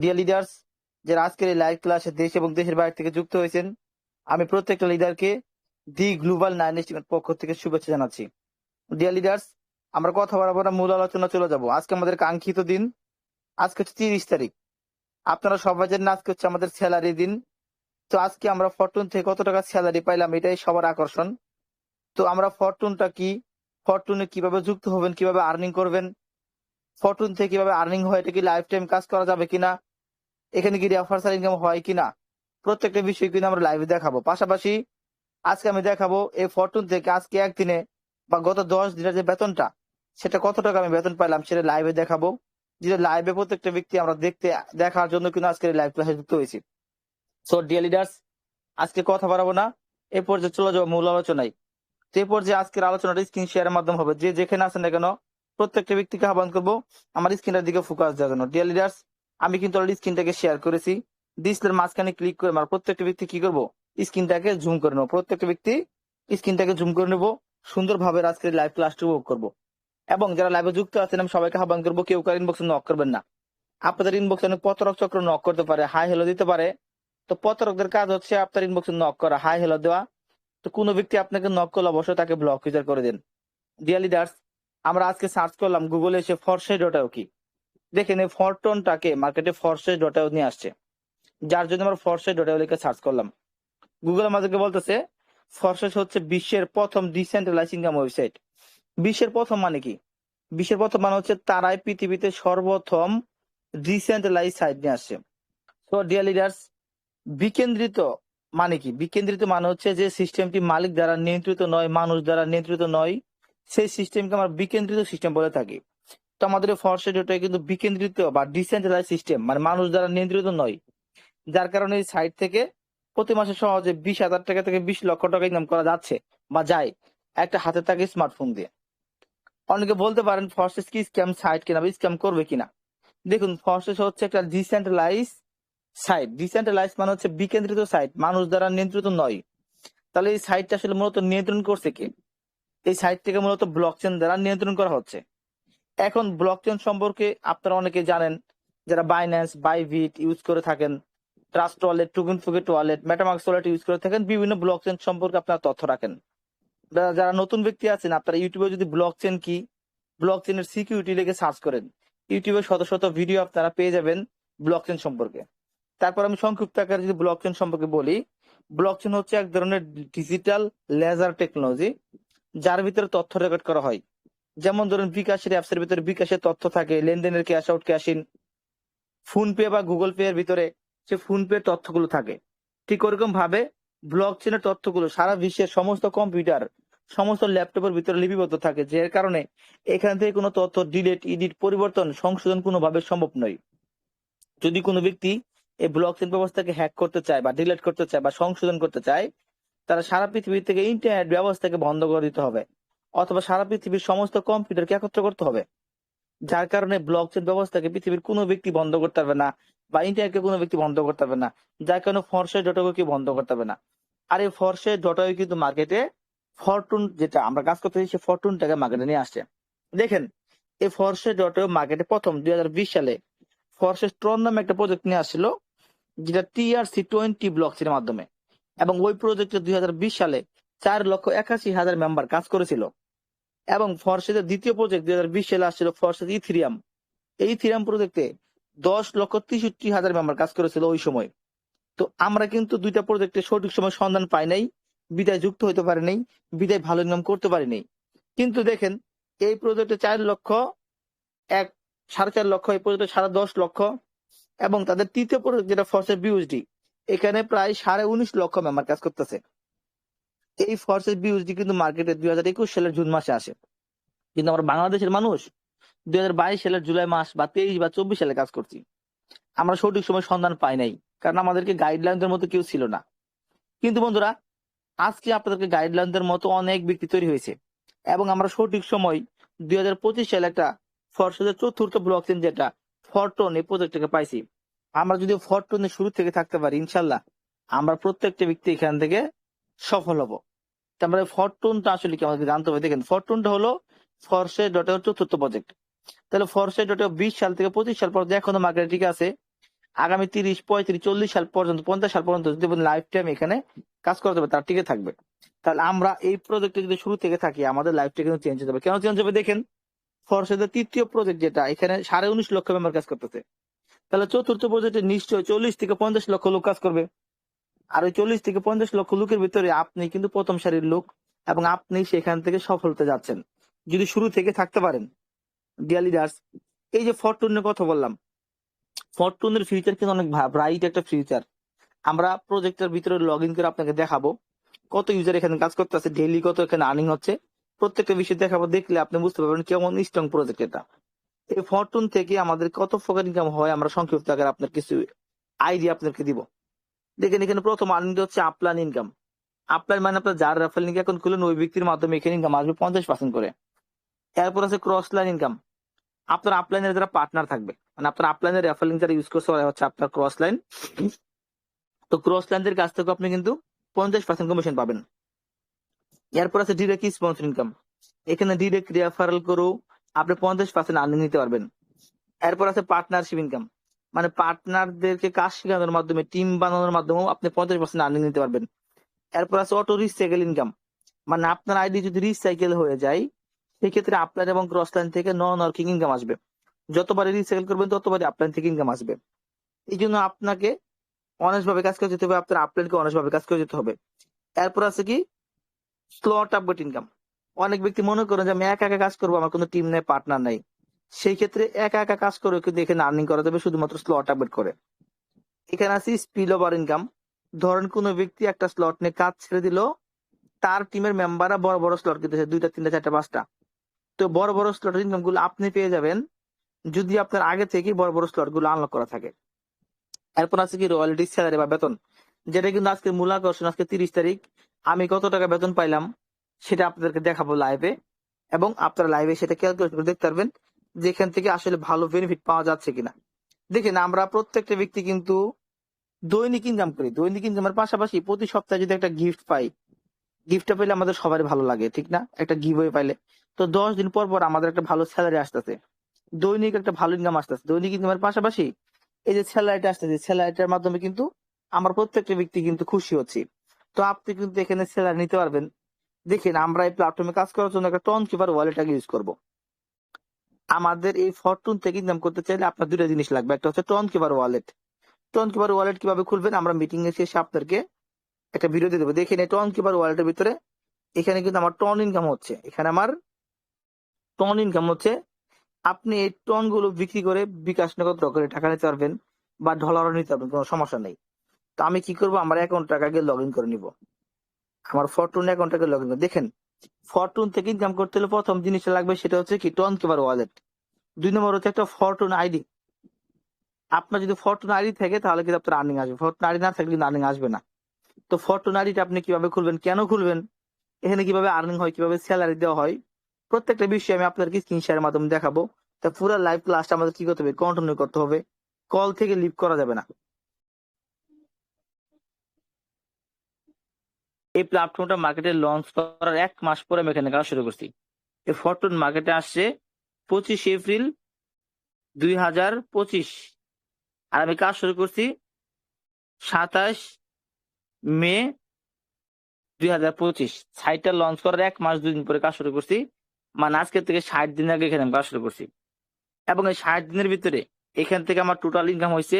Deer leaders, যারা আজকের এই লাইভ ক্লাসে দেশ এবং দেশের বাইরে থেকে যুক্ত হয়েছেন, আমি প্রত্যেকটা লিডারকে দি গ্লোবাল 9 টিমের পক্ষ থেকে শুভেচ্ছা জানাচ্ছি। ডিয়ার লিডার্স, আমরা কথা বলাবো না, মূল আলোচনা চলে যাব। আজকে আমাদের কাঙ্ক্ষিত দিন, আজকে হচ্ছে 30 তারিখ। আপনারা সবাই জানেন আজকে হচ্ছে আমাদের স্যালারি দিন। তো আজকে আমরা ফরচুন থেকে কত টাকা স্যালারি পাইলাম, এটাই সবার আকর্ষণ। তো আমরা ফরচুনটা কি, ফরচুনে কিভাবে যুক্ত হবেন, কিভাবে আর্নিং করবেন, ফরচুন থেকে কিভাবে আর্নিং হয়, এটা কি লাইফ টাইম কাজ করা যাবে কিনা, এখানে কি রেফারেন্স ইনকাম হয় কিনা, প্রত্যেকটা বিষয় কিন্তু আমরা লাইভে দেখাবো। পাশাপাশি আজকে আমি দেখাবো এই ফরচুন থেকে আজকে একদিনে বা গত 10 দিনের যে বেতনটা, সেটা কত টাকা আমি বেতন পাইলাম সেটা লাইভে দেখাবো। যেটা লাইভে প্রত্যেকটা ব্যক্তি আমরা দেখার জন্য কিন্তু আজকে লাইভ ক্লাসে যুক্ত হয়েছি। সো ডিয়ার লিডার্স, আজকে কথা বাড়াবো না, এই পর্যায়ে চলে যাবো মূল আলোচনায়। তো এই পর্যায়ে আজকের আলোচনাটা স্ক্রিন শেয়ারের মাধ্যমে হবে। যে যেখানে আছেন না কেন, প্রত্যেকটা ব্যক্তিকে আহ্বান করবো আমার স্ক্রিনের দিকে ফোকাস দেওয়ার জন্য। ডিয়ার লিডার্স, আমি কিন্তু অলরেডি স্ক্রিনটাকে শেয়ার করেছি। ডিসপ্লের মাঝখানে ক্লিক করে আমার প্রত্যেকটা ব্যক্তি কি করবো, স্ক্রিনটাকে জুম করে নেবো। প্রত্যেকটা ব্যক্তি স্ক্রিনটাকে জুম করে নেবো, সুন্দরভাবে আজকের লাইভ ক্লাসটি উপভোগ করবো। এবং যারা লাইভে যুক্ত আছেন আমি সবাইকে আহ্বান করবো, কেউ কার ইনবক্সে নক করবেন না। আপনাদের ইনবক্সে অনেক প্রতারক চক্র নক করতে পারে, হাই হ্যালো দিতে পারে। তো প্রতারকদের কাজ হচ্ছে আপনার ইনবক্সে নক করা, হাই হ্যালো দেওয়া। তো কোনো ব্যক্তি আপনাকে নক করলে অবশ্যই তাকে ব্লক ইউজার করে দেন। ডিয়ার লিডার্স, আমরা আজকে সার্চ করলাম গুগলে এসে ফরসে ডটাও কি, দেখেন এই ফরটনটাকে মার্কেটে ফরসে ডটাও নিয়ে আসছে, যার জন্য আমরা ফরসে ডটাও লিখে সার্চ করলাম। গুগল আমাদেরকে বলতেছে ফরসেস হচ্ছে বিশ্বের প্রথম ডিসেন্ট্রালাইজ ইনকাম ওয়েবসাইট। বিশ্বের প্রথম মানে কি? বিশ্বের প্রথম মানে হচ্ছে তারাই পৃথিবীতে সর্বপ্রথম ডিসেন্ট্রালাইজ সাইট নিয়ে আসছে। তো ডিয়ার লিডার্স, বিকেন্দ্রিত মানে কি? বিকেন্দ্রিত মানে হচ্ছে যে সিস্টেমটি মালিক দ্বারা নিয়ন্ত্রিত নয়, মানুষ দ্বারা নিয়ন্ত্রিত নয়, সেই সিস্টেমকে আমরা বিকেন্দ্রিত সিস্টেম বলে থাকি। তো আমাদের ফরসে ডটা কিন্তু বিকেন্দ্রিত বা ডিসেন্ট্রালাইজ সিস্টেম, মানে মানুষ দ্বারা নিয়ন্ত্রিত নয়। যার কারণে এই সাইট থেকে প্রতি মাসে সহজে 20,000 টাকা থেকে 20 লক্ষ টাকা ইনকাম করা যাচ্ছে বা যায় একটা হাতে থাকে স্মার্টফোন দিয়ে। অনেকে বলতে পারেন ফরসেস কি স্ক্যাম সাইট কিনা বা স্ক্যাম করবে কিনা। দেখুন, ফরসেস হচ্ছে একটা ডিসেন্ট্রালাইজ সাইট। ডিসেন্ট্রালাইজ মানে হচ্ছে বিকেন্দ্রিত সাইট, মানুষ দ্বারা নিয়ন্ত্রিত নয়। তাহলে এই সাইটটা আসলে মূলত নিয়ন্ত্রণ করছে কে? এই সাইট থেকে মূলত ব্লকচেন দ্বারা নিয়ন্ত্রণ করা হচ্ছে। এখন ব্লকচেন সম্পর্কে আপনারা অনেকে জানেন, যারা বাইন্যান্স, বাইবিট ইউজ করে থাকেন, trust wallet, token forget wallet, MetaMask wallet use করে থাকেন, বিভিন্ন ব্লকচেন সম্পর্কে আপনারা তথ্য রাখেন। যারা নতুন ব্যক্তি আছেন, আপনারা ইউটিউবে যদি ব্লকচেন কি, ব্লকচেনের সিকিউরিটি লিখে সার্চ করেন, ইউটিউবে শত শত ভিডিও আপনারা পেয়ে যাবেন ব্লকচেন সম্পর্কে। তারপর আমি সংক্ষিপ্ত আকারে যদি ব্লকচেন সম্পর্কে বলি, ব্লকচেন হচ্ছে এক ধরনের ডিজিটাল লেজার টেকনোলজি, যার ভিতরে তথ্য রেকর্ড করা হয়। যেমন ধরুন বিকাশের অ্যাপস এর ভিতরে বিকাশের তথ্য থাকে, লেনদেনের cash out, cash in. Phone pay বা গুগল পে এর ভিতরে সে ফোন পে তথ্যগুলো থাকে। ঠিক ওরকম ভাবে ব্লকচেনের তথ্যগুলো সারা বিশ্বের সমস্ত কম্পিউটার, সমস্ত ল্যাপটপের ভিতরে লিপিবদ্ধ থাকে, যে কারণে এখান থেকে কোনো তথ্য ডিলিট, এডিট, পরিবর্তন, সংশোধন কোনোভাবে সম্ভব নয়। যদি কোনো ব্যক্তি এই ব্লকচেন ব্যবস্থাকে হ্যাক করতে চায় বা ডিলিট করতে চায় বা সংশোধন করতে চায়, তারা সারা পৃথিবী থেকে ইন্টারনেট ব্যবস্থাকে বন্ধ করে দিতে হবে, অথবা সারা পৃথিবীর সমস্ত কম্পিউটারকে একত্র করতে হবে। যার কারণে ব্লকচেন ব্যবস্থাকে পৃথিবীর কোনো ব্যক্তি বন্ধ করতে পারবে না, বা ইন্টারনেটকে কোনো ব্যক্তি বন্ধ করতে পারবে না। যার কারণে ফরসে ডটাকে কেউ বন্ধ করতে পারবে না। আর এই ফরসে ডটাকে কিন্তু মার্কেটে ফরটুন, যেটা আমরা কাজ করতেছি, সে ফরটুনটাকে মার্কেটে নিয়ে আসছে। দেখেন, এই ফরসে ডটা মার্কেটে প্রথম 2020 সালে ফরসে ট্রন নামে একটা প্রজেক্ট নিয়ে আসছিল, যেটা TRC-20 ব্লকচেনের মাধ্যমে। এবং ওই প্রজেক্টে 2020 সালে 4,81,000 মেম্বার কাজ করেছিল। এবং ফরশেদের দ্বিতীয় প্রজেক্ট 2020 সালে আসছিল ফরশেদ ইথিরিয়াম। এই ইথিরিয়াম প্রজেক্টে 10,63,000 মেম্বার কাজ করেছিল ওই সময়। তো আমরা কিন্তু দুইটা প্রজেক্টে সঠিক সময় সন্ধান পাই নাই, বিদায় যুক্ত হইতে পারি নাই, বিদায় ভালো ইনকাম করতে পারি নাই। কিন্তু দেখেন, এই প্রজেক্টে 4 লক্ষ, 4.5 লক্ষ, এই প্রজেক্টে 10.5 লক্ষ, এবং তাদের তৃতীয় প্রজেক্ট যেটা ফরসেস বিউএসডি, এখানে প্রায় 19.5 লক্ষ মেম্বার কাজ করতেছে। এই ফরসেস বিউএসডি কিন্তু মার্কেটে 2021 সালের জুন মাসে আসে, কিন্তু আমরা বাংলাদেশের মানুষ 2022 সালের জুলাই মাস বা 23 বা 24 সালে কাজ করছি। আমরা সঠিক সময় সন্ধান পাই নাই, কারণ আমাদেরকে গাইডলাইনদের মতো কেউ ছিল না। কিন্তু বন্ধুরা, আজকে আপনাদেরকে গাইডলাইনদের মতো অনেক ব্যক্তি তৈরি হয়েছে, এবং আমরা সঠিক সময় 2025 সালে একটা ফরসেসের চতুর্থ ব্লকচেন যেটা ফরটন, এই প্রজেক্টটাকে পাইছি। আমরা যদি ফরটনের শুরু থেকে থাকতে পারি, ইনশাল্লাহ আমরা প্রত্যেকটা ব্যক্তি এখান থেকে সফল হব। তারপরে ফরটুনটা আসলে কি আমাদেরকে জানতে হবে। দেখেন, ফরটুনটা হলো ফরসে ডটের চতুর্থ প্রজেক্ট। তাহলে ফরসে ডটে 20 সাল থেকে 25 সাল পর্যন্ত এখনো মার্কেটে ঠিক আছে। আগামী 30, 35, 40 সাল পর্যন্ত, 50 সাল পর্যন্ত যদি লাইফ টাইম এখানে কাজ করতে হবে, তার টিকে থাকবে। তাহলে আমরা এই প্রজেক্টে যদি শুরু থেকে থাকি, আমাদের লাইফটা কিন্তু চেঞ্জ হয়ে যাবে। কেন চেঞ্জ হবে দেখেন, ফরশেদের তৃতীয় প্রজেক্ট যেটা, এখানে 19.5 লক্ষ মেম্বার কাজ করতেছে। তাহলে চতুর্থ প্রজেক্টে নিশ্চয়ই 40 থেকে 50 লক্ষ লোক কাজ করবে। আর ওই 40 থেকে 50 লক্ষ লোকের ভিতরে আপনি কিন্তু প্রথম সারির লোক, এবং আপনি সেখান থেকে সফল হতে যাচ্ছেন যদি শুরু থেকে থাকতে পারেন। ডিয়ার লিডার্স, এই যে ফরচুনের কথা বললাম, ফরচুনের ফিউচার কিন্তু অনেক ব্রাইট একটা ফিউচার। আমরা প্রজেক্টের ভিতরে লগ ইন করে আপনাকে দেখাবো কত ইউজার এখানে কাজ করতেছে, ডেইলি কত এখানে আর্নিং হচ্ছে, প্রত্যেকটা বিষয় দেখাবো। দেখলে আপনি বুঝতে পারবেন কেমন স্ট্রং প্রজেক্ট এটা। এই ফরচুন থেকে আমাদের কত প্রকার ইনকাম হয়, আমরা সংক্ষিপ্ত আকারে আপনার কিছু আইডিয়া আপনাকে দিব। দেখেন, এখানে প্রথম আর্নিং হচ্ছে আপলাইন ইনকাম। আপলাইন মানে আপনার যার রেফারেল লিঙ্ক এখন খুলেন, ওই ব্যক্তির মাধ্যমে এখানে ইনকাম আসবে 50% করে। এরপর আছে ক্রস লাইন ইনকাম। আপনার আপলাইনের যারা পার্টনার থাকবে, মানে আপনার আপলাইনের রেফারেল লিঙ্ক যারা ইউজ করছে, ওরা হচ্ছে আপনার ক্রস লাইন। তো ক্রস লাইনদের কাছ থেকে আপনি কিন্তু 50% কমিশন পাবেন। এরপর আছে ডিরেক্ট স্পন্সর ইনকাম। এখানে ডিরেক্ট রেফারেল করেও আপনি 50% আর্নিং নিতে পারবেন। এরপর আছে পার্টনারশিপ ইনকাম, মানে পার্টনারদেরকে কাজ শেখানোর মাধ্যমে, টিম বানানোর মাধ্যমেও আপনি 50% আর্নিং নিতে পারবেন। এরপর আছে অটো রিসাইকেল ইনকাম, মানে আপনার আইডি যদি রিসাইকেল হয়ে যায়, সেক্ষেত্রে আপলাইন এবং ক্রস লাইন থেকে নন ওয়ার্কিং ইনকাম আসবে। যতবারই রিসাইকেল করবেন ততবারই আপলাইন থেকে ইনকাম আসবে। এই জন্য আপনাকে অনেস্ট ভাবে কাজ করে যেতে হবে, আপনার আপলাইনকে অনেস্ট ভাবে কাজ করে যেতে হবে। এরপর আছে কি স্লট আপডেট ইনকাম। অনেক ব্যক্তি মনে করেন যে আমি একা একা কাজ করবো, আমার কোনো টিম নেই, পার্টনার নাই। সেই ক্ষেত্রে একা একা কাজ করে কিন্তু এখানে আর্নিং করা যাবে শুধুমাত্র স্লট আপডেট করে। এখানে আছে স্পিল ওভার ইনকাম। ধরেন কোনো ব্যক্তি একটা স্লট নিয়ে কাজ ছেড়ে দিল, তার টিমের মেম্বাররা বড় বড় স্লট কিনতেছে, 2টা 3টা 4টা 5টা। তো বড় বড় স্লটের ইনকাম গুলো আপনি পেয়ে যাবেন যদি আপনার আগে থেকে বড় বড় স্লট গুলো আনলক করা থাকে। এরপর আছে কি রয়্যালটি স্যালারি বা বেতন, যেটা কিন্তু আজকে মূল আকর্ষণ। আজকে 30 তারিখ, আমি কত টাকা বেতন পাইলাম সেটা আপনাদেরকে দেখাবো লাইভে, এবং আপনারা লাইভে সেটা ক্যালকুলেট করে দেখতে পারবেন যে এখান থেকে আসলে ভালো বেনিফিট পাওয়া যাচ্ছে কিনা। দেখেন, আমরা প্রত্যেকটা ব্যক্তি কিন্তু দৈনিক ইনকাম করি। দৈনিক ইনকামের পাশাপাশি প্রতি সপ্তাহে যদি একটা গিফট পাই, গিফটটা পেলে আমাদের সবারই ভালো লাগে, ঠিক না? একটা গিভওয়ে পাইলে তো 10 দিন পর পর আমাদের একটা ভালো স্যালারি আসতেছে, দৈনিক একটা ভালো ইনকাম আসতেছে। দৈনিক ইনকামের পাশাপাশি এই যে স্যালারিটা আসতেছে, স্যালারিটার মাধ্যমে কিন্তু আমরা প্রত্যেকটা ব্যক্তি কিন্তু খুশি হচ্ছি। তো আপনি কিন্তু এখানে স্যালারি নিতে পারবেন। দেখেন, আমরা এই প্ল্যাটফর্মে কাজ করার জন্য একটা টন কিপার ওয়ালেটটাকে ইউজ করব। আমাদের এই ফরচুন থেকে ইনকাম করতে চাইলে আপনার দুটো জিনিস লাগবে, একটা হচ্ছে Tonkeeper wallet. Tonkeeper wallet কিভাবে খুলবেন আমরা মিটিং এ শেষে আপনাদেরকে একটা ভিডিও দিয়ে দেবো। দেখেন, এই টন কিপার ওয়ালেটের ভিতরে এখানে কিন্তু আমার টন ইনকাম হচ্ছে। এখানে আমার টন ইনকাম হচ্ছে। আপনি এই টন গুলো বিক্রি করে বিকাশ নগদ করে টাকা নিতে পারবেন, বা ডলারও নিতে পারবেন, কোনো সমস্যা নেই। তো আমি কি করবো, আমার অ্যাকাউন্টটাকে লগ ইন করে নিব। আমার ফরচুন অ্যাকাউন্টটাকে লগ ইন করে দেখেন, ফরচুন থেকে ইনকাম করতে হলে প্রথম জিনিসটা লাগবে, সেটা হচ্ছে কি টন কিপার ওয়ালেট। 2 নম্বর হচ্ছে একটা ফরচুন আইডি। আপনার যদি ফরচুন আইডি থাকে তাহলে কিন্তু আপনার আর্নিং আসবে, ফরচুন আইডি না থাকলে কিন্তু আর্নিং আসবে না। তো ফরচুন আইডিটা আপনি কিভাবে খুলবেন, কেন খুলবেন, এখানে কিভাবে আর্নিং হয়, কিভাবে স্যালারি দেওয়া হয়, প্রত্যেকটা বিষয় আমি আপনাদেরকে স্ক্রিন শেয়ারের মাধ্যমে দেখাবো। তা পুরো লাইভ ক্লাসটা আমাদের কি করতে হবে, কন্টিনিউ করতে হবে, কল থেকে লিভ করা যাবে না। এই প্ল্যাটফর্মটা মার্কেটে লঞ্চ করার 1 মাস পরে আমি এখানে কাজ শুরু করছি। এই ফরচুন মার্কেটে আসছে 25 এপ্রিল 2025, আর আমি কাজ শুরু করছি 27 মে 2025। সাইটটা লঞ্চ করার 1 মাস 2 দিন পরে কাজ শুরু করছি, মানে আজকে থেকে 60 দিন আগে এখানে আমি কাজ শুরু করছি। এবং এই 60 দিনের ভিতরে এখান থেকে আমার টোটাল ইনকাম হয়েছে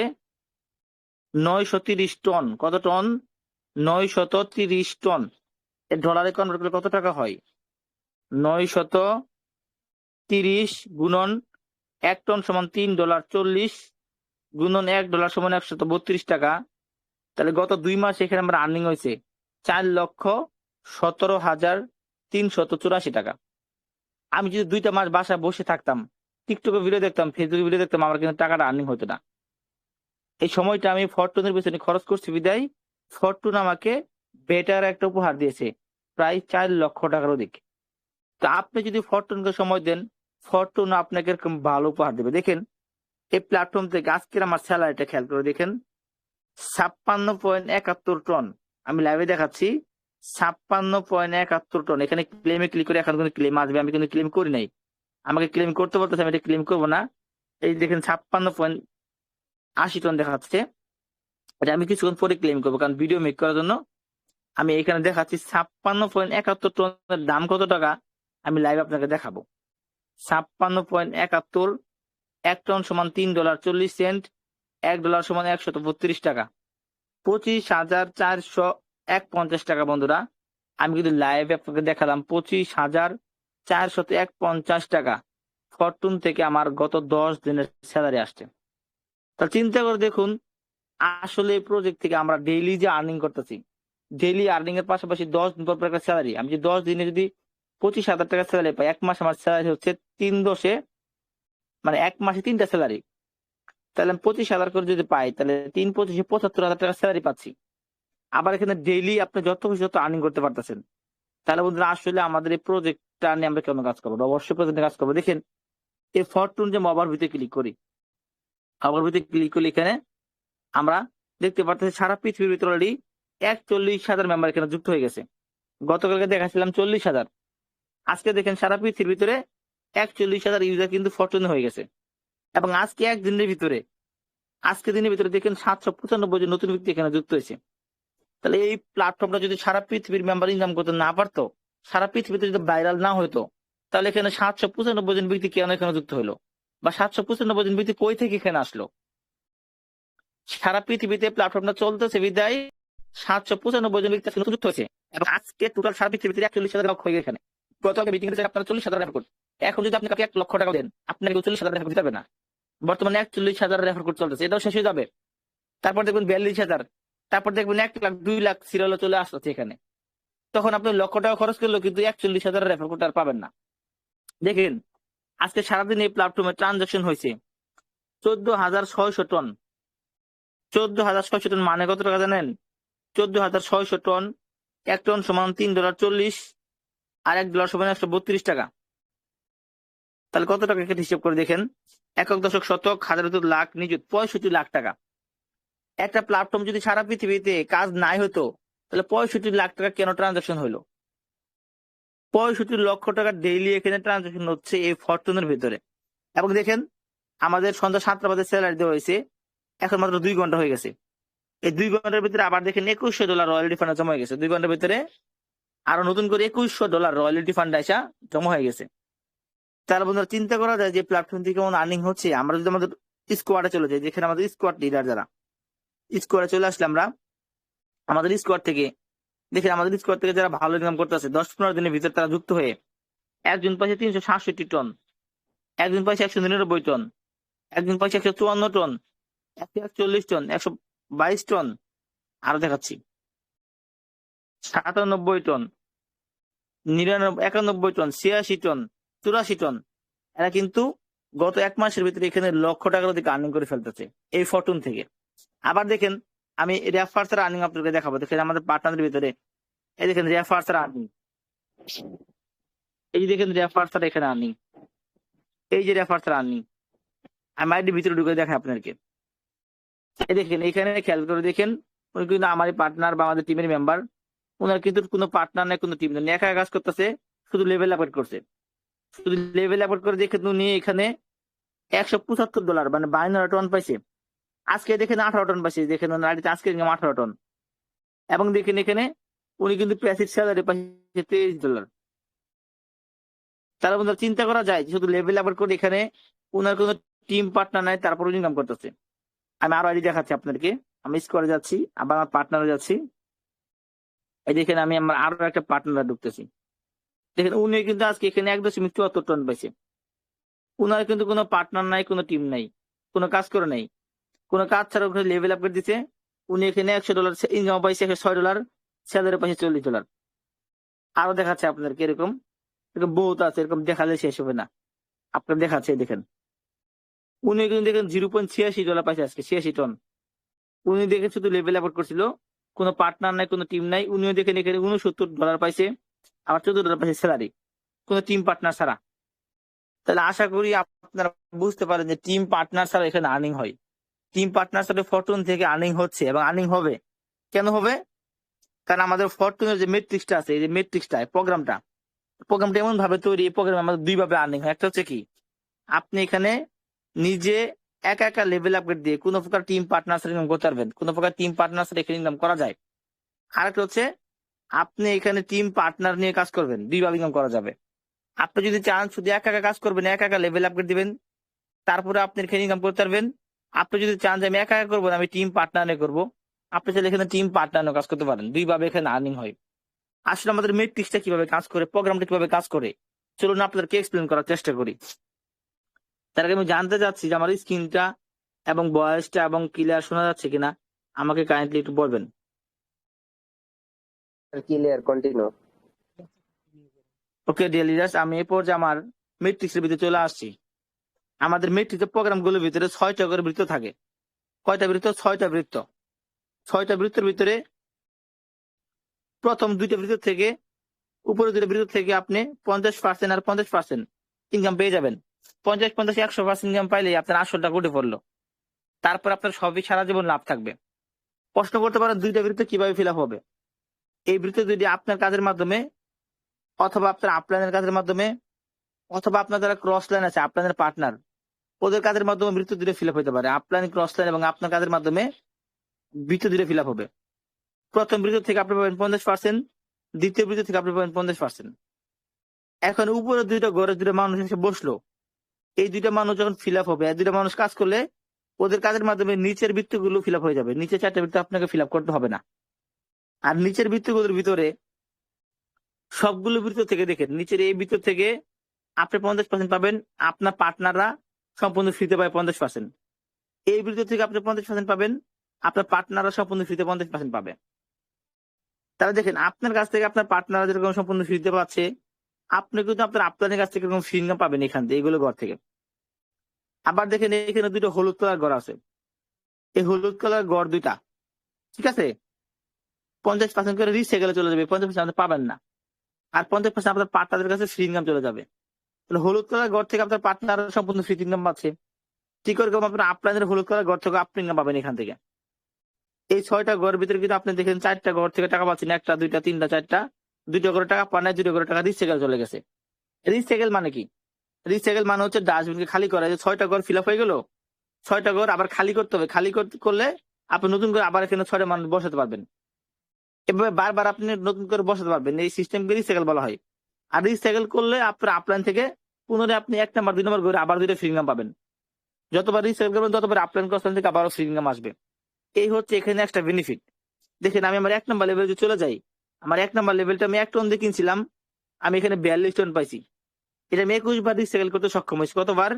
930 টন। কত টন? 930 টন। এর ডলারে কনভার্ট করলে কত টাকা হয়? 930 গুণন 1 টন সমান $3.40, গুণন $1 সমান 132 টাকা। তাহলে গত 2 মাস এখানে আমার আর্নিং হয়েছে 4,17,384 টাকা। আমি যদি 2টা মাস বাসায় বসে থাকতাম, টিকটকে ভিডিও দেখতাম, ফেসবুকে ভিডিও দেখতাম, আমার কিন্তু টাকাটা আর্নিং হতো না। এই সময়টা আমি ফরচুনের পেছনে খরচ করছি বিদায় ফরচুন আমাকে বেটার একটা উপহার দিয়েছে, প্রায় 4 লক্ষ টাকার অধিক। তো আপনি যদি ফরচুনকে সময় দেন, ফরচুন আপনাকে এরকম ভালো উপহার দেবে। দেখেন, এই প্ল্যাটফর্ম থেকে আজকের আমার স্যালারিটা খেয়াল করে দেখেন, 56.71 টন। আমি লাইভে দেখাচ্ছি 56.71 টন। এখানে ক্লেমে ক্লিক করে এখন কোনো ক্লেম আসবে, আমি কিন্তু ক্লেম করি নাই। আমাকে ক্লেম করতে বলতেছে, আমি এটা ক্লেম করবো না। এই দেখেন 56. 80 টন দেখাচ্ছে। এটা আমি কিছুক্ষণ পরে ক্লেম করবো, কারণ ভিডিও মেক করার জন্য আমি এখানে দেখাচ্ছি 56.71 টনের দাম কত টাকা আমি লাইভ আপনাকে দেখাবো। 56.71, 1 টন সমান $3.40, $1 সমান 132 টাকা, 25,451 টাকা। বন্ধুরা আমি কিন্তু লাইভে আপনাকে দেখালাম 25,451 টাকা ফরচুন থেকে আমার গত 10 দিনের স্যালারি আসছে। তাহলে চিন্তা করে দেখুন, আসলে এই প্রজেক্ট থেকে আমরা ডেইলি যে আর্নিং করতেছি, ডেইলি আর্নিং এর পাশাপাশি 10 দিন পর একটা স্যালারি, আমি যদি 10 দিনে যদি 25,000 টাকা স্যালারি পাই, 1 মাস আমার স্যালারি হচ্ছে 3 10, মানে 1 মাসে 3টা স্যালারি। তাহলে আমি 25,000 করে যদি পাই, তাহলে 3 25 75,000 টাকা স্যালারি পাচ্ছি। আবার এখানে ডেইলি আপনি যত খুশি তত আর্নিং করতে পারতেছেন। তাহলে বন্ধুরা আসলে আমাদের এই প্রজেক্টটা নিয়ে আমরা কেন কাজ করবো? অবশ্যই প্রজেক্টে কাজ করবো। দেখেন এই ফরচুন যে মোবার ভিতরে ক্লিক করি, মোবার ভিতরে ক্লিক করলে এখানে আমরা দেখতে পারতেছি সারা পৃথিবীর ভিতরে অলরেডি 41,000 মেম্বার এখানে যুক্ত হয়ে গেছে। গতকালকে দেখাচ্ছিলাম 40,000, আজকে দেখেন সারা পৃথিবীর ভিতরে 41,000 ইউজার কিন্তু ফরচুনে হয়ে গেছে। এবং আজকে দিনের ভিতরে দেখেন 795 জন নতুন ব্যক্তি এখানে যুক্ত হয়েছে। তাহলে এই প্ল্যাটফর্মটা যদি সারা পৃথিবীর মেম্বার ইনকাম করতে না পারতো, সারা পৃথিবীতে যদি ভাইরাল না হতো, তাহলে এখানে 795 জন ব্যক্তি কেন এখানে যুক্ত হলো, বা 795 জন ব্যক্তি কই থেকে এখানে আসলো? সারা পৃথিবীতে প্ল্যাটফর্মটা চলতেছে বিদায় 795 জন ব্যক্তি যুক্ত হয়েছে। এবং আজকে টোটাল সারা পৃথিবীতে 41,000 লোক হয়ে গেছে। গতকালকে মিটিং এ আপনারা 40,000 রেফার কোড, এখন যদি আপনি কাউকে 1 লক্ষ টাকা দেন, আপনাকে 40,000 রেফার দিতে হবে না। বর্তমানে 41,000 রেফার কোড চলতেছে, এটাও শেষ হয়ে যাবে। তারপর দেখবেন 42,000, তারপর দেখবেন 1 লাখ 2 লাখ সিরিয়াল চলে আসছে এখানে। তখন আপনি লক্ষ টাকা খরচ করলেও কিন্তু 41,000 রেফার কোড আর পাবেন না। দেখেন আজকে সারাদিন এই প্ল্যাটফর্মে ট্রানজাকশন হয়েছে 14,600 টন। 14,600 টন মানে কত টাকা জানেন? 14,600 টন, 1 টন সমান $3.40, আর $1 সমান 132 টাকা। তাহলে কত টাকা এখানে হিসেব করে দেখেন, একক দশক শতক হাজার লাখ নিযুত 65 লাখ টাকা। একটা প্ল্যাটফর্ম যদি সারা পৃথিবীতে কাজ নাই হতো, তাহলে 65 লাখ টাকা কেন ট্রানজাকশন হলো? 65 লক্ষ টাকা ডেইলি এখানে ট্রানজাকশন হচ্ছে এই ফরচুনের ভিতরে। এবং দেখেন আমাদের সন্ধ্যা 7টা বাজে স্যালারি দেওয়া হয়েছে, এখন মাত্র 2 ঘন্টা হয়ে গেছে। এই 2 ঘন্টার ভিতরে আবার দেখেন $2,100 রয়্যালটি ফান্ড জমা হয়ে গেছে। 2 ঘন্টার ভিতরে আরো নতুন করে $2,100 রয়্যালটি ফান্ড আসা জমা হয়ে গেছে। তাহলে বন্ধুরা চিন্তা করা যায় যে প্ল্যাটফর্ম থেকে কেমন আর্নিং হচ্ছে। আমরা যদি আমাদের স্কোয়াডে চলে যাই, যেখানে আমাদের স্কোয়াড লিডার যারা, স্কোয়াডে চলে আসলে আমরা আমাদের স্কোয়াড থেকে দেখেন, আমাদের স্কোয়াড থেকে যারা ভালো ইনকাম করতেছে 10-15 দিনের ভিতরে তারা যুক্ত হয়ে একজন পাইছে 367 টন, একজন পাইছে 199 টন, একজন পাইছে 154 টন, 141 টন, 122 টন, আরো দেখাচ্ছি 97 টন, 91 টন, 86 টন, 84 টন। এরা কিন্তু গত 1 মাসের ভিতরে এখানে লক্ষ টাকার অধিক আর্নিং করে ফেলতেছে এই ফরচুন থেকে। আবার দেখেন আমি রেফার্স এর আর্নিং আপনাদের দেখাবো। দেখেন আমাদের পার্টনারদের ভিতরে এই দেখেন রেফার্স এর আর্নিং, এই যে দেখেন রেফার্স এর এখানে আর্নিং, এই যে রেফার্স এর আর্নিং। আমি আইডি ভিতরে ঢুকে দেখাই আপনাদেরকে। এই দেখেন এখানে খেয়াল করে দেখেন, উনি কিন্তু আমারই পার্টনার বা আমাদের টিমের মেম্বার। ওনার কিন্তু কোনো পার্টনার নাই, কোনো টিম নেই, একা কাজ করতেছে, শুধু লেভেল আপডেট করছে। শুধু লেভেল আপডেট করে দেখেন উনি এখানে $175 মানে 52 টন পাইছে। আজকে দেখেন 18 টন পাইছে। দেখেন ওনার আইডিতে আজকে ইনকাম 18 টন। এবং দেখেন এখানে উনি কিন্তু প্যাসিভ স্যালারি পাইছে $23। তাহলে বন্ধুরা চিন্তা করা যায় শুধু লেভেল আপডেট করে এখানে ওনার কোনো টিম পার্টনার নাই, তারপর ইনকাম করতেছে। আমি আরো আইডি দেখাচ্ছি আপনাদেরকে। আমি স্কোয়ারে যাচ্ছি, আবার আমার পার্টনারে যাচ্ছি। এই দেখেন আমি আমার আরো একটা পার্টনার ঢুকতেছি। দেখেন উনি কিন্তু আজকে এখানে 1.74 টন পাইছে। উনার কিন্তু কোনো পার্টনার নাই, কোনো টিম নাই, কোনো কাজ করে নাই, কোনো কাজ ছাড়া ওখানে লেভেল আপ করে দিচ্ছে। উনি এখানে $100 ইনকাম পাইছে, $106, স্যালারি পাইছে $40। আরো দেখাচ্ছে আপনাদেরকে, এরকম এরকম বহুত আছে, এরকম দেখালে শেষ হবে না। আপনার দেখাচ্ছে দেখেন উনি কিন্তু দেখেন $0.86 পাইছে আজকে, 86 টন। উনি দেখেন শুধু লেভেল আপ করছিল, কোনো পার্টনার নাই, কোনো টিম নাই। উনিও দেখেন এখানে $69 পাইছে, আবার $14 পাইছে স্যালারি, কোনো টিম পার্টনার ছাড়া। তাহলে আশা করি আপনারা বুঝতে পারেন যে টিম পার্টনার ছাড়া এখানে আর্নিং হয়। টিম পার্টনার সাথে ফরচুন থেকে আর্নিং হচ্ছে এবং আর্নিং হবে। কেন হবে? কারণ আমাদের ফরচুনের যে মেট্রিক্সটা আছে, এই যে মেট্রিক্সটা প্রোগ্রামটা এমন ভাবে তৈরি, এই প্রোগ্রামে আমাদের 2 ভাবে আর্নিং হয়। একটা হচ্ছে কি, আপনি এখানে নিজে একা একা লেভেল আপগ্রেড দিয়ে কোনো প্রকার টিম পার্টনার্স ইনকাম করতে পারবেন, কোনো প্রকার টিম পার্টনার্স এখানে ইনকাম করা যায়। আরেকটা হচ্ছে আপনি এখানে টিম পার্টনার নিয়ে কাজ করবেন, দুইভাবে ইনকাম করা যাবে। আপনি যদি চান শুধু একা একা কাজ করবেন, একা একা লেভেল আপগ্রেড দিবেন, তারপরে আপনি এখানে ইনকাম করতে পারবেন। আপনি যদি চান যে আমি একা একা করবো না, আমি টিম পার্টনার নিয়ে করবো, আপনি চাইলে এখানে টিম পার্টনার নিয়ে কাজ করতে পারেন। দুইভাবে এখানে আর্নিং হয়। আসলে আমাদের মেট্রিক্সটা কিভাবে কাজ করে, প্রোগ্রামটা কিভাবে কাজ করে, চলুন আপনাদেরকে এক্সপ্লেন করার চেষ্টা করি। তার আগে আমি জানতে চাচ্ছি যে আমার স্ক্রিনটা এবং ভয়েসটা এবং ক্লিয়ার শোনা যাচ্ছে কিনা, আমাকে কাইন্ডলি একটু বলবেন। Clear, continue. Okay dear leaders, আমি এই পর্যায়ে আমার মেট্রিক্সের ভিতরে চলে আসছি। আমাদের মেট্রিক্সের প্রোগ্রামগুলোর ভিতরে 6টা করে বৃত্ত থাকে। কয়টা বৃত্ত? 6টা বৃত্ত। 6টা বৃত্তের ভিতরে প্রথম 2টা বৃত্ত থেকে, উপরে 2টা বৃত্ত থেকে আপনি 50% আর 50% ইনকাম পেয়ে যাবেন। 50, 50, 100% ইনকাম পাইলে আপনার 800 টাকা উঠে পড়লো। তারপর আপনার সবই সারা জীবন লাভ থাকবে। প্রশ্ন করতে পারেন 2টা বৃত্ত কিভাবে ফিল আপ হবে? এই বৃত্ত যদি আপনার কাজের মাধ্যমে, অথবা আপনার আপলাইনের কাজের মাধ্যমে, অথবা আপনার যারা ক্রস লাইন আছে আপনাদের পার্টনার, ওদের কাজের মাধ্যমে বৃত্ত 2টা ফিল আপ হতে পারে। আপলাইন, ক্রস লাইন এবং আপনার কাজের মাধ্যমে বৃত্ত 2টা ফিল আপ হবে। প্রথম বৃত্ত থেকে আপনি পাবেন 50%, দ্বিতীয় বৃত্ত থেকে আপনি পাবেন 50%। এখন উপরে 2টা ঘরে 2টা মানুষ এসে বসলো, এই 2টা মানুষ যখন ফিল আপ হবে, 2টা মানুষ কাজ করলে ওদের কাজের মাধ্যমে নিচের বৃত্তগুলো ফিল আপ হয়ে যাবে। নিচে 4টা বৃত্ত আপনাকে ফিল আপ করতে হবে না। আর নিচের বৃত্তগুলোর ভিতরে সবগুলো বৃত্ত থেকে দেখেন, নিচের এই বৃত্ত থেকে আপনি 50% পাবেন, আপনার পার্টনাররা সম্পূর্ণ ফ্রিতে পায় 50%। এই বৃত্ত থেকে আপনি 50% পাবেন, আপনার পার্টনাররা সম্পূর্ণ ফ্রিতে 50% পাবে। তাহলে দেখেন, আপনার কাছ থেকে আপনার পার্টনাররা যেরকম সম্পূর্ণ ফ্রিতে পাচ্ছে, আপনি কিন্তু আপনার আপনাদের কাছ থেকে এরকম ফ্রি ইনকাম পাবেন এখান থেকে, এগুলো ঘর থেকে। আবার দেখেন এখানে 2টা হলুদ কালার ঘর আছে। এই হলুদ কালার ঘর 2টা, ঠিক আছে, 50% করে রিসাইকেলে চলে যাবে, 50% আপনি পাবেন না। আর 50% আপনার পার্টনারদের কাছে ফ্রি ইনকাম চলে যাবে। তাহলে হলুদ কালার ঘর থেকে আপনার পার্টনার সম্পূর্ণ ফ্রি ইনকাম পাচ্ছে। ঠিক ওরকম আপনার আপনাদের হলুদ কালার ঘর থেকে আপনি ইনকাম পাবেন এখান থেকে। এই 6টা ঘরের ভিতরে কিন্তু আপনি দেখেন 4টা ঘর থেকে টাকা পাচ্ছেন, 1টা 2টা 3টা 4টা, 2টা করে টাকা পান নাই, 2টা করে টাকা রিসাইকেল চলে গেছে। রিসাইকেল মানে কি? রিসাইকেল মানে হচ্ছে ডাস্টবিনকে খালি করা। যে 6টা ঘর ফিল আপ হয়ে গেল, 6টা ঘর আবার খালি করতে হবে। খালি করলে আপনি নতুন করে আবার এখানে 6টা মানুষ বসাতে পারবেন। এভাবে বারবার আপনি নতুন করে বসাতে পারবেন। এই সিস্টেমকে রিসাইকেল বলা হয়। আর রিসাইকেল করলে আপনার আপলাইন থেকে পুনরায় আপনি 1 নাম্বার 2 নাম্বার করে আবার 2টা ফ্রি ইনকাম পাবেন। যতবার রিসাইকেল করবেন ততবার আপলাইন ক্রসলাইন থেকে আবারও ফ্রি ইনকাম আসবে। এই হচ্ছে এখানে একটা বেনিফিট। দেখেন আমি আমার 1 নাম্বার লেভেলে চলে যাই, আমার 1 নাম্বার লেভেলটা আমি 1 টন দিয়ে কিনছিলাম, আমি এখানে 42 টন পাইছি। এটা আমি 21 বার রিসাইকেল করতে সক্ষম হয়েছি। কতবার?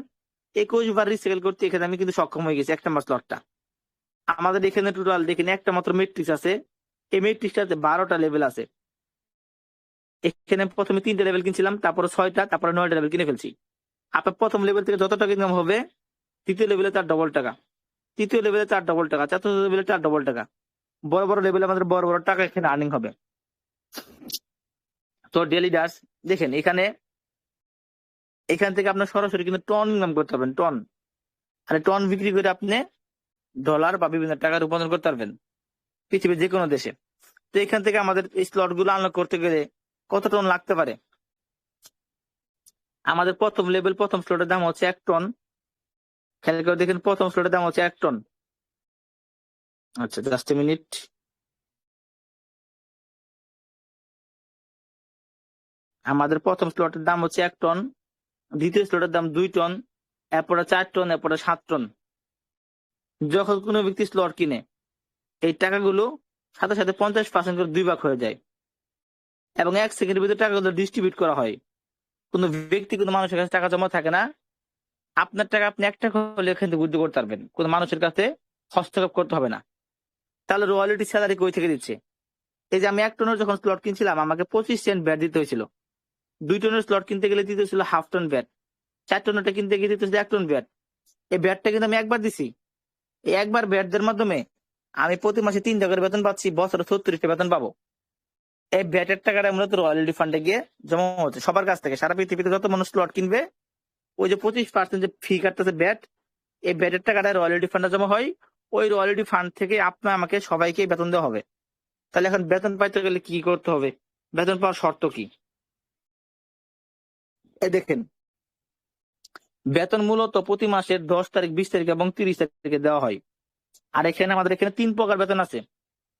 21 বার রিসাইকেল করতে এখানে আমি কিন্তু সক্ষম হয়ে গেছি 1 নাম্বার স্লটটা। আমাদের এখানে টোটাল দেখেন একটা মাত্র মেট্রিক্স আছে। এই মেট্রিক্সটাতে 12টা লেভেল আছে। এখানে প্রথমে 3টা লেভেল কিনছিলাম, তারপরে 6টা, তারপরে 9টা লেভেল কিনে ফেলছি। আপনার প্রথম লেভেল থেকে যত টাকা ইনকাম হবে, তৃতীয় লেভেলে তার ডবল টাকা, তৃতীয় লেভেলে তার ডবল টাকা, চতুর্থ লেভেলে তার ডবল টাকা। বড় বড় লেভেলে আমাদের বড় বড় টাকা এখানে আর্নিং হবে। তো ডেলি ডাস দেখেন এখান থেকে আপনার সরাসরি কিন্তু টন ইনকাম করতে পারবেন, টন। আর টন বিক্রি করে আপনি ডলার বা বিভিন্ন টাকা রূপান্তর করতে পারবেন পৃথিবীর যে কোনো দেশে। তো এখান থেকে আমাদের এই স্লট গুলো আনলক করতে গেলে কত টন লাগতে পারে? আমাদের প্রথম লেভেল প্রথম স্লটের দাম হচ্ছে 1 টন। খেয়াল করে দেখেন, প্রথম স্লটের দাম হচ্ছে 1 টন। আচ্ছা, জাস্ট এ মিনিট। আমাদের প্রথম স্লটের দাম হচ্ছে 1 টন, দ্বিতীয় স্লটের দাম 2 টন, এরপরে 4 টন, এরপরে 7 টন। যখন কোনো ব্যক্তি স্লট কিনে, এই টাকাগুলো সাথে সাথে 50% করে 2 ভাগ হয়ে যায় এবং 1 সেকেন্ডের ভিতরে টাকাগুলো ডিস্ট্রিবিউট করা হয়। কোনো ব্যক্তি, কোনো মানুষের কাছে টাকা জমা থাকে না। আপনার টাকা আপনি 1 টাকা হলে এখান থেকে উইথড্র করতে পারবেন, কোনো মানুষের কাছে হস্তক্ষেপ করতে হবে না। তাহলে রয়্যালটি স্যালারি কই থেকে দিচ্ছে? এই যে আমি 1 টনের যখন স্লট কিনছিলাম, আমাকে 25 সেন্ট ব্যাট দিতে হয়েছিল। 2 টনের স্লট কিনতে গেলে দিতে হয়েছিল হাফ টন ব্যাট। 4 টনেরটা কিনতে গিয়ে দিতে হয়েছিল 1 টন ব্যাট। এই ব্যাটটা কিন্তু আমি একবার দিছি। এই একবার ব্যাট দেওয়ার মাধ্যমে আমি প্রতি মাসে 3 টাকার বেতন পাচ্ছি, বছরে 36টা বেতন পাবো। এই ব্যাটের টাকাটা মূলত রয়্যালটি ফান্ডে গিয়ে জমা হচ্ছে সবার কাছ থেকে। সারা পৃথিবীতে যত মানুষ স্লট কিনবে, ওই যে 25% যে ফি কাটতেছে ব্যাট, এই ব্যাটের টাকাটা রয়্যালটি ফান্ডে জমা হয়। ওই রয়্যালটি ফান্ড থেকে আপনার আমাকে সবাইকে বেতন দেওয়া হবে। তাহলে এখন বেতন পাইতে গেলে কি করতে হবে? বেতন পাওয়ার শর্ত কি? এই দেখেন, বেতন মূলত প্রতি মাসের 10 তারিখ, 20 তারিখ এবং 30 তারিখে দেওয়া হয়। আর এখানে আমাদের এখানে 3 প্রকার বেতন আছে।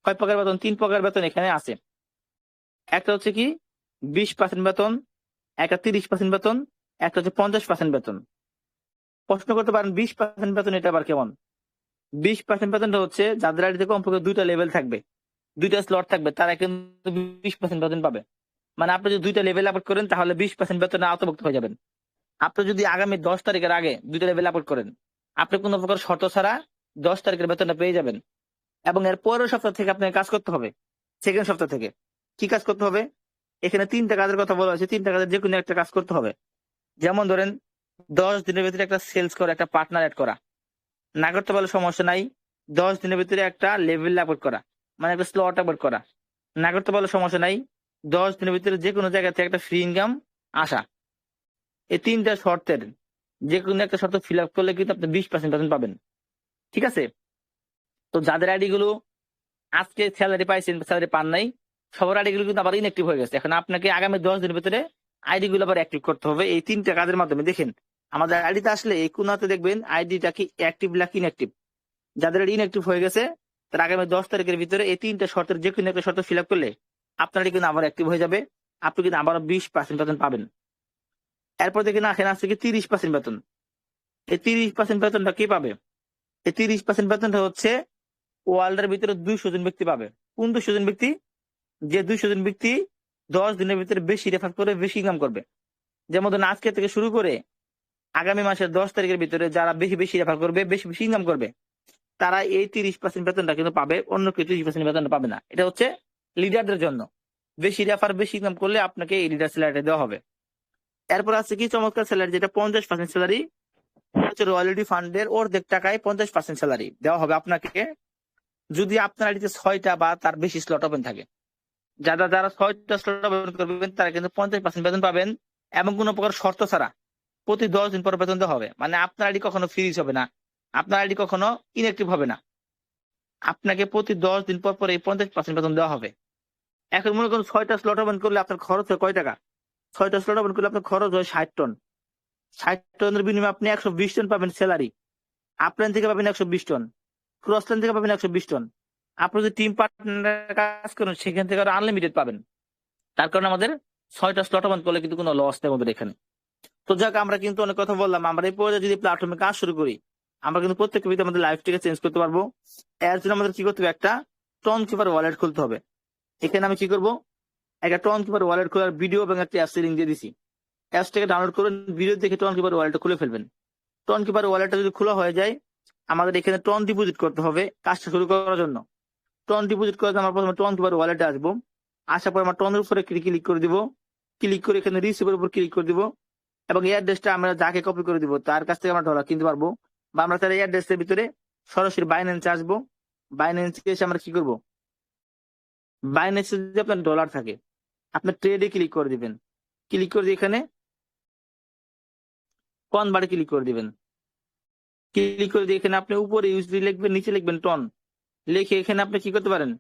কয় প্রকার বেতন? 3 প্রকার বেতন এখানে আছে। একটা হচ্ছে কি 20% বেতন, একটা 30% বেতন, একটা হচ্ছে 50% বেতন। প্রশ্ন করতে পারেন 20% বেতন এটা আবার কেমন? 20% বেতনটা হচ্ছে যাদের আইডিতে কমপক্ষে 2টা লেভেল থাকবে, 2টা স্লট থাকবে, তারা কিন্তু 20% বেতন পাবে। মানে আপনি যদি 2টা লেভেল আপলোড করেন তাহলে 20% বেতনে আওতাভুক্ত হয়ে যাবেন। আপনি যদি আগামী 10 তারিখের আগে 2টা লেভেল আপলোড করেন, আপনি কোনো প্রকার শর্ত ছাড়া 10 তারিখের বেতনটা পেয়ে যাবেন। এবং এর পরের সপ্তাহ থেকে আপনাকে কাজ করতে হবে। সেকেন্ড সপ্তাহ থেকে কি কাজ করতে হবে? এখানে 3টা কাজের কথা বলা হয়েছে, 3টা কাজের যে কোনো একটা কাজ করতে হবে। যেমন ধরেন 10 দিনের ভিতরে একটা সেলস করা, একটা পার্টনার অ্যাড করা। না করতে পারলে সমস্যা নাই। 10 দিনের ভিতরে একটা লেভেল আপলোড করা, মানে একটা স্লট আপলোড করা। না করতে পারলে সমস্যা নাই। 10 দিনের ভিতরে যে কোনো জায়গা থেকে একটা ফ্রি ইনকাম আসা। এই 3টা শর্তের যে কোনো একটা শর্ত ফিল আপ করলে কিন্তু আপনি 20% বেতন পাবেন। ঠিক আছে? তো যাদের আইডি গুলো আজকে স্যালারি পাইছেন, স্যালারি পান নাই, সবার আইডি গুলো কিন্তু আবার ইনঅ্যাক্টিভ হয়ে গেছে। এখন আপনাকে আগামী 10 দিনের ভিতরে আইডি গুলো আবার অ্যাক্টিভ করতে হবে। এই 3টা কাজের মাধ্যমে দেখেন আমাদের আইডিতে আসলে এই কোনাতে দেখবেন আইডিটা কি অ্যাক্টিভ নাকি ইনঅ্যাক্টিভ। যাদের ইনঅ্যাক্টিভ হয়ে গেছে তারা আগামী 10 তারিখের ভিতরে এই 3টা শর্তের যে কোনো একটা শর্ত ফিল আপ করলে আপনার কিন্তু আবার অ্যাক্টিভ হয়ে যাবে। আপনি কিন্তু আবার 20% বেতন পাবেন। এরপর দেখেন এখানে আছে কি 30% বেতন। এই 30% বেতনটা কি পাবে? এই 30% বেতনটা হচ্ছে ওয়ার্ল্ডের ভিতরে 200 জন ব্যক্তি পাবে। কোন 200 জন ব্যক্তি? যে 200 জন ব্যক্তি 10 দিনের ভিতরে বেশি রেফার করে বেশি ইনকাম করবে। যেমন ধরুন আজকে থেকে শুরু করে আগামী মাসের 10 তারিখের ভিতরে যারা বেশি বেশি রেফার করবে, বেশি বেশি ইনকাম করবে, তারা এই 30% বেতনটা কিন্তু পাবে, অন্য কেউ 30% বেতনটা পাবে না। এটা হচ্ছে লিডারদের জন্য। বেশি রেফার বেশি ইনকাম করলে আপনাকে এই লিডার স্যালারি দেওয়া হবে। এরপর আছে কি চমৎকার স্যালারি, যেটা 50% স্যালারি হচ্ছে রয়্যালিটি ফান্ডের অর্ধেক টাকায় 50% স্যালারি দেওয়া হবে আপনাকে, যদি আপনার আইডিতে 6টা বা তার বেশি স্লট ওপেন থাকে। যারা যারা 6টা স্লট ওপেন করবেন তারা কিন্তু 50% বেতন পাবেন এবং কোনো প্রকার শর্ত ছাড়া প্রতি 10 দিন পর বেতন দেওয়া হবে। মানে আপনার আইডি কখনো ফ্রিজ হবে না, আপনার আইডি কখনো ইনঅ্যাক্টিভ হবে না। আপনাকে প্রতি 10 দিন পর পর এই 50% বেতন দেওয়া হবে। এখন মনে করুন 6টা স্লট ওপেন করলে আপনার খরচ হয় কয় টাকা? 6টা স্লট ওপেন করলে আপনার খরচ হয় 60 টন। 60 টনের বিনিময়ে আপনি 120 টন পাবেন স্যালারি। আপলাইন থেকে পাবেন 120 টন, ক্রসলাইন থেকে পাবেন 120 টন। আপনি যদি টিম পার্টনার কাজ করেন সেখান থেকে আরো আনলিমিটেড পাবেন। তার কারণে আমাদের 6টা স্লট ওপেন করলে কিন্তু কোনো লস নেই আমাদের এখানে। তো যাক, আমরা কিন্তু অনেক কথা বললাম। আমরা এই পর্যায়ে যদি প্ল্যাটফর্মে কাজ শুরু করি, আমরা কিন্তু প্রত্যেকটা ভিতরে আমাদের লাইফটাকে চেঞ্জ করতে পারবো। এর জন্য আমাদের কি করতে হবে? একটা টন কিপার ওয়ালেট খুলতে হবে। এখানে আমি কি করব? একটা টন কিপার ওয়ালেট খোলার ভিডিও এবং একটা অ্যাপস লিংক দিয়ে দিছি। অ্যাপসটাকে ডাউনলোড করবেন, ভিডিও দেখে টন কিপার ওয়ালেটটা খুলে ফেলবেন। টন কিপার ওয়ালেটটা যদি খোলা হয়ে যায়, আমাদের এখানে টন ডিপোজিট করতে হবে কাজটা শুরু করার জন্য। টন ডিপোজিট করতে আমরা প্রথমে টন কিপার ওয়ালেটে আসবো। আসার পর আমরা টনের উপরে ক্লিক করে দিব। ক্লিক করে এখানে রিসিভের উপর ক্লিক করে দিব এবং এই অ্যাড্রেসটা আমরা যাকে কপি করে দিব তার কাছ থেকে আমরা ডলার কিনতে পারবো। বা আমরা তার এই অ্যাড্রেসের ভিতরে সরাসরি বাইন্যান্সে আসবো। বাইন্যান্সে এসে আমরা কি করব? বাইন্যান্সে যদি আপনার ডলার থাকে, আপনার ট্রেডে ক্লিক করে দিবেন। ক্লিক করে দিয়ে এখানে কনভার্টে ক্লিক করে দিবেন। ক্লিক করে দিয়ে এখানে আপনি উপরে ইউএসডি লিখবেন, নিচে লিখবেন টন। লিখে এখানে আপনি কি করতে পারেন?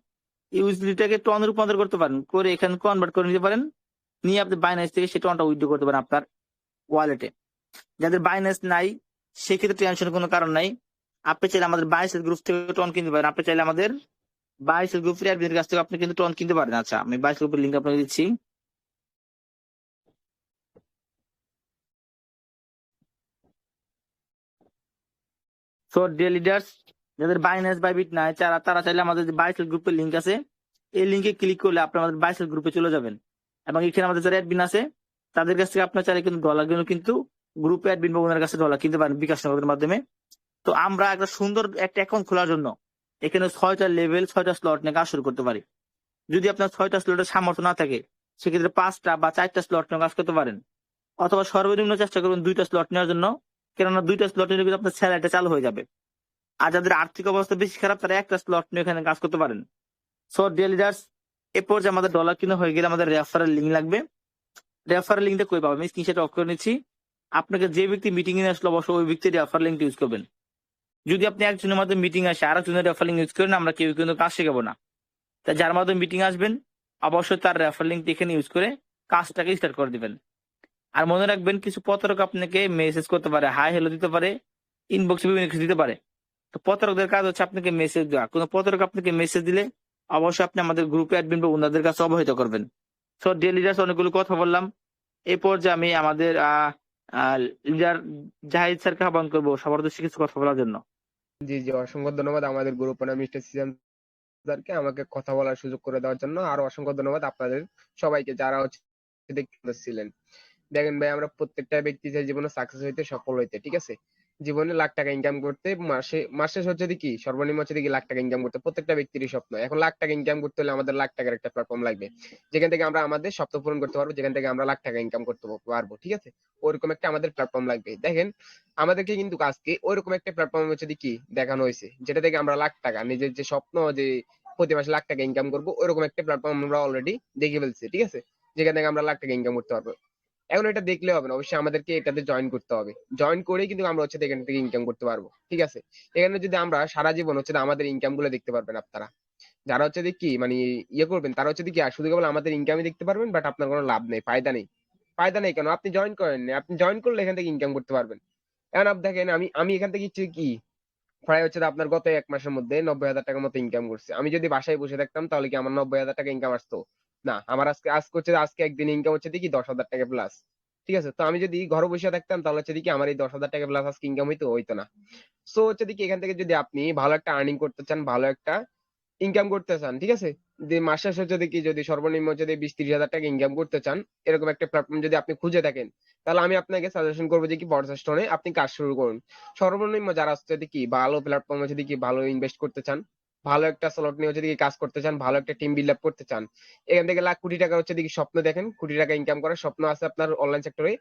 ইউএসডিটাকে টনে রূপান্তর করতে পারেন, করে এখানে কনভার্ট করে নিতে পারেন। নিয়ে আপনি বাইন্যান্স থেকে সেই টনটা উইথড্র করতে পারেন আপনার ওয়ালেটে। যাদের বাইন্যান্স নাই সেক্ষেত্রে টেনশনের কোনো কারণ নাই। আপনি চাইলে আমাদের বাইসেল গ্রুপ থেকে টন কিনতে পারেন। আপনি চাইলে আমাদের বাইসেল গ্রুপের অ্যাডমিনের কাছ থেকে আপনি কিন্তু টন কিনতে পারেন। আচ্ছা, আমি বাইসেল গ্রুপের লিঙ্ক আপনাকে দিচ্ছি। সো ডিয়ার লিডার্স, যাদের বাইন্যান্স বাইবিট নাই তারা চাইলে আমাদের যে বাইসেল গ্রুপের লিঙ্ক আছে এই লিঙ্কে ক্লিক করলে আপনি আমাদের বাইসেল গ্রুপে চলে যাবেন এবং এখানে আমাদের যারা অ্যাডমিন আছে তাদের কাছ থেকে আপনার চাইলে কিন্তু ডলার কিন্তু গ্রুপে অ্যাডমিন বা ওনার কাছে ডলার কিনতে পারেন বিকাশ নগদের মাধ্যমে। তো আমরা একটা সুন্দর একটা অ্যাকাউন্ট খোলার জন্য এখানে 6টা লেভেল 6টা স্লট নিয়ে কাজ শুরু করতে পারি। যদি আপনার 6টা স্লটের সামর্থ্য না থাকে সেক্ষেত্রে 5টা বা 4টা স্লট নিয়ে কাজ করতে পারেন, অথবা সর্বনিম্ন চেষ্টা করবেন 2টা স্লট নেওয়ার জন্য, কেননা 2টা স্লট নিলে কিন্তু আপনার স্যালারিটা চালু হয়ে যাবে। আর যাদের আর্থিক অবস্থা বেশি খারাপ তারা একটা স্লট নিয়ে এখানে কাজ করতে পারেন। সো ডিয়ার লিডার্স, এরপর যে আমাদের ডলার কিনা হয়ে গেলে আমাদের রেফারেল লিঙ্ক লাগবে। রেফারেল লিঙ্কটা কই পাবো? আমি স্ক্রিনশট অফ করে নিচ্ছি। আপনাকে যে ব্যক্তি মিটিং এ আসলে অবশ্যই ওই ব্যক্তির রেফারেল লিঙ্কটা ইউজ করবেন। যদি আপনি একজনের মাধ্যমে মিটিং আসে আর একজনের রেফারেল লিঙ্ক ইউজ করেন, আমরা কেউ কিন্তু কাজ শেখাবো না। তাই যার মাধ্যমে মিটিং আসবেন অবশ্যই তার রেফারেল লিঙ্কটি এখানে ইউজ করে কাজটাকে স্টার্ট করে দিবেন। আর মনে রাখবেন, কিছু প্রতারক আপনাকে মেসেজ করতে পারে, হাই হ্যালো দিতে পারে, ইনবক্সে বিভিন্ন কিছু দিতে পারে। তো প্রতারকদের কাজ হচ্ছে আপনাকে মেসেজ দেওয়া। কোনো প্রতারক আপনাকে মেসেজ দিলে অবশ্যই আপনি আমাদের গ্রুপে অ্যাডমিন বা ওনাদের কাছে অবহিত করবেন। সো ডিয়ার লিডার্স, অনেকগুলো কথা বললাম। এই পর্যায়ে আমি আমাদের লিডার জাহিদ স্যারকে আহ্বান করবো সবার উদ্দেশ্যে কিছু কথা বলার জন্য। জি, জি, অসংখ্য ধন্যবাদ আমাদের গ্রুপ ওনার মিস্টার সিজান স্যারকে আমাকে কথা বলার সুযোগ করে দেওয়ার জন্য। আর অসংখ্য ধন্যবাদ আপনাদের সবাইকে যারা হচ্ছে দেখতে ছিলেন। দেখেন ভাই, আমরা প্রত্যেকটা ব্যক্তি চাই জীবনে সাকসেস হইতে, সফল হইতে, ঠিক আছে? জীবনে লাখ টাকা ইনকাম করতে, মাসে হচ্ছে কি সর্বনিম্ন হচ্ছে কি লাখ টাকা ইনকাম করতে প্রত্যেকটা ব্যক্তিরই স্বপ্ন। এখন লাখ টাকা ইনকাম করতে হলে আমাদের লাখ টাকার একটা প্ল্যাটফর্ম লাগবে, যেখান থেকে আমরা আমাদের স্বপ্ন পূরণ করতে পারবো, যেখান থেকে আমরা লাখ টাকা ইনকাম করতে পারবো, ঠিক আছে? ওইরকম একটা আমাদের প্ল্যাটফর্ম লাগবে। দেখেন, আমাদেরকে কিন্তু আজকে ওইরকম একটা প্ল্যাটফর্ম হচ্ছে কি দেখানো হয়েছে, যেটা থেকে আমরা লাখ টাকা, নিজের যে স্বপ্ন যে প্রতি মাসে লাখ টাকা ইনকাম করবো, ওইরকম একটা প্ল্যাটফর্ম আমরা অলরেডি দেখে ফেলছি, ঠিক আছে? যেখান থেকে আমরা লাখ টাকা ইনকাম করতে পারবো। এখন এটা দেখলে হবে না, অবশ্যই আমাদেরকে এটাতে জয়েন করতে হবে। জয়েন করেই কিন্তু আমরা হচ্ছে এখান থেকে ইনকাম করতে পারবো, ঠিক আছে? এখানে যদি আমরা সারা জীবন হচ্ছে আমাদের ইনকাম গুলো দেখতে পারবেন আপনারা, যারা হচ্ছে কি মানে ইয়ে করবেন, তারা হচ্ছে কি আর শুধু কেবল আমাদের ইনকামই দেখতে পারবেন, বাট আপনার কোনো লাভ নেই, ফায়দা নেই। ফায়দা নেই কেন? আপনি জয়েন করেন না, আপনি জয়েন করলে এখান থেকে ইনকাম করতে পারবেন। এখন আপনি দেখেন, আমি আমি এখান থেকে হচ্ছে কি প্রায় হচ্ছে আপনার গত 1 মাসের মধ্যে 90,000 টাকার মতো ইনকাম করছে। আমি যদি বাসায় বসে থাকতাম তাহলে কি আমার 90,000 টাকা ইনকাম আসতো? না, আমার আজকে একদিন ইনকাম হচ্ছে দেখি 10,000 টাকা প্লাস, ঠিক আছে? তো আমি যদি ঘরে বসে থাকতাম তাহলে হচ্ছে দেখি আমার এই 10,000 টাকা প্লাস আজকে ইনকাম হইতো না। সো হচ্ছে দেখি এখান থেকে যদি আপনি ভালো একটা আর্নিং করতে চান, ভালো একটা ইনকাম করতে চান, ঠিক আছে? যে মাস শেষে যদি সর্বনিম্ন যদি 20-30 হাজার টাকা ইনকাম করতে চান, এরকম একটা প্ল্যাটফর্ম যদি আপনি খুঁজে থাকেন, তাহলে আমি আপনাকে সাজেশন করবো যে কি বর্ডস্টোনে আপনি কাজ শুরু করুন। সর্বনিম্ন যারা যদি কি ভালো প্ল্যাটফর্মে যদি কি ভালো ইনভেস্ট করতে চান, ভালো একটা স্লট নিয়ে যদি কাজ করতে চান, ভালো একটা টিম বিল্ড আপ করতে চান, এখান থেকে লাখ কোটি টাকা হচ্ছে দেখি স্বপ্ন দেখেন, কোটি টাকা ইনকাম করার স্বপ্ন আছে আপনার অনলাইন সেক্টরে,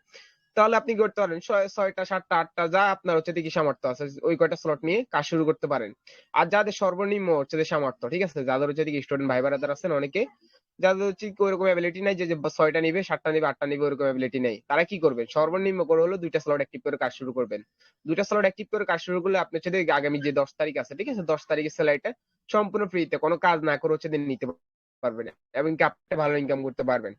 তাহলে আপনি কি করতে পারেন, 6টা 7টা 8টা যা আপনার হচ্ছে দেখি সামর্থ্য আছে, ওই কয়টা স্লট নিয়ে কাজ শুরু করতে পারেন। আর যাদের সর্বনিম্ন হচ্ছে যে সামর্থ্য, ঠিক আছে, যাদের হচ্ছে দেখি স্টুডেন্ট ভাই বোনেরা আছেন অনেকে, যাদের হচ্ছে কি ওইরকম অ্যাবিলিটি নাই যে 6টা নিবে 7টা নিবে 8টা নিবে, ওইরকম অ্যাবিলিটি নেই, তারা কি করবেন, সর্বনিম্ন করে হলো 2টা স্লট অ্যাক্টিভ করে কাজ শুরু করবেন। 2টা স্লট অ্যাক্টিভ করে কাজ শুরু করলে আপনি হচ্ছে দেখি আগামী যে 10 তারিখ আছে, ঠিক আছে, 10 তারিখের স্যালারিটা সম্পূর্ণ ফ্রিতে, কোনো কাজ না করে হচ্ছে নিতে পারবেন, এবং কি আপনি ভালো ইনকাম করতে পারবেন।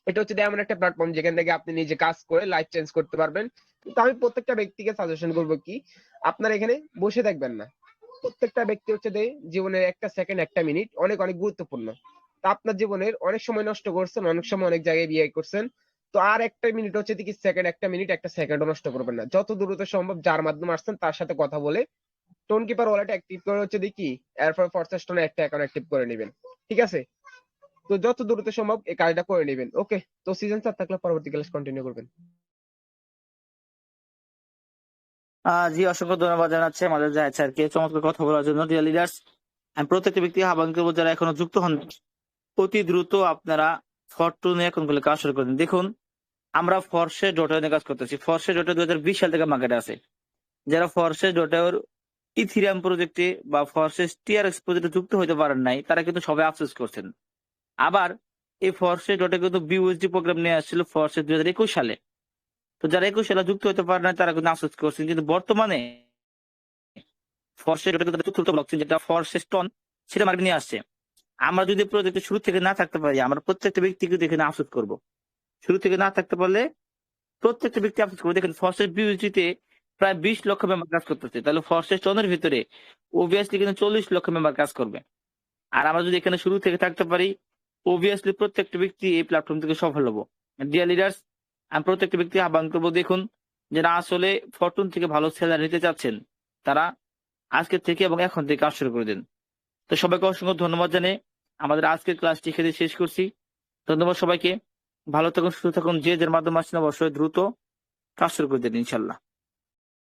এটা হচ্ছে এমন একটা প্ল্যাটফর্ম যেখান থেকে আপনি নিজে কাজ করে লাইফ চেঞ্জ করতে পারবেন। কিন্তু আমি প্রত্যেকটা ব্যক্তিকে সাজেশন করবো কি, আপনার এখানে বসে থাকবেন না। প্রত্যেকটা ব্যক্তি হচ্ছে জীবনের একটা সেকেন্ড একটা মিনিট অনেক অনেক গুরুত্বপূর্ণ। তা আপনার জীবনের অনেক সময় নষ্ট করছেন, অনেক সময় অনেক জায়গায় বিয়ে করছেন, তো আর একটা মিনিট হচ্ছে কি সেকেন্ড, একটা মিনিট একটা সেকেন্ডও নষ্ট করবেন না। যত দ্রুত সম্ভব যার মাধ্যমে আসছেন তার সাথে কথা বলে টোন কিপার ওয়ালেট অ্যাক্টিভ করে হচ্ছে কি এরপর ফরসেস্টনে একটা অ্যাকাউন্ট অ্যাক্টিভ করে নেবেন, ঠিক আছে? তো যত দ্রুত সম্ভব এই কাজটা করে নেবেন, ওকে? তো সিজন স্যার থাকলে পরবর্তী ক্লাস কন্টিনিউ করবেন। জি, অসংখ্য ধন্যবাদ জানাচ্ছি আমাদের জাহিদ স্যারকে চমৎকার কথা বলার জন্য। ডিয়ার লিডার্স, আমি প্রত্যেকটা ব্যক্তি আহ্বান করবো যারা এখনো যুক্ত হন, অতি দ্রুত আপনারা ফরটুনে এখন গুলো কাজ শুরু করেন। দেখুন, আমরা ফরসে ডট নিয়ে কাজ করতেছি। ফরসে ডট 2020 সাল থেকে মার্কেটে আছে। যারা ফরসে ডট ইথিরিয়াম প্রজেক্টে বা ফরসেস টিআরএক্স প্রজেক্টে যুক্ত হতে পারেন নাই, তারা কিন্তু সবাই আফসোস করছেন। আবার এই ফরসে ডটে কিন্তু বিউএসডি প্রোগ্রাম নিয়ে আসছিল ফরসে 2021 সালে। তো যারা 21 সালে যুক্ত হতে পারে না তারা কিন্তু আফসোস করছেন, কিন্তু বর্তমানে ফরসে ডটে কিন্তু চতুর্থ ব্লকচেন যেটা ফরসেস্টন, সেটা মার্কেট নিয়ে আসছে। আমরা যদি প্রজেক্টে শুরু থেকে না থাকতে পারি, আমরা প্রত্যেকটা ব্যক্তি কিন্তু এখানে আফসোস করবো। শুরু থেকে না থাকতে পারলে প্রত্যেকটা ব্যক্তি আফসোস করবে। দেখেন, ফরসেস বিউএসডিতে প্রায় 20 লক্ষ মেম্বার কাজ করতেছে, তাহলে ফরসেস টনের ভিতরে অবভিয়াসলি কিন্তু 40 লক্ষ মেম্বার কাজ করবে। আর আমরা যদি এখানে শুরু থেকে থাকতে পারি, অবভিয়াসলি প্রত্যেকটা ব্যক্তি এই প্ল্যাটফর্ম থেকে সফল হবো। ডিয়ার লিডার্স, আমি প্রত্যেকটা ব্যক্তি আহ্বান করবো, দেখুন, যারা আসলে ফরটুন থেকে ভালো সেলার নিতে চাচ্ছেন, তারা আজকে থেকে এবং এখন থেকে কাজ শুরু করে দিন। তো সবাইকে অসংখ্য ধন্যবাদ জানিয়ে আমাদের আজকের ক্লাসটি এখানে শেষ করছি। ধন্যবাদ সবাইকে। ভালো থাকুন, সুস্থ থাকুন। যে যার মাধ্যমে আসছেন অবশ্যই দ্রুত কাজ শুরু করে দিন ইনশাল্লাহ।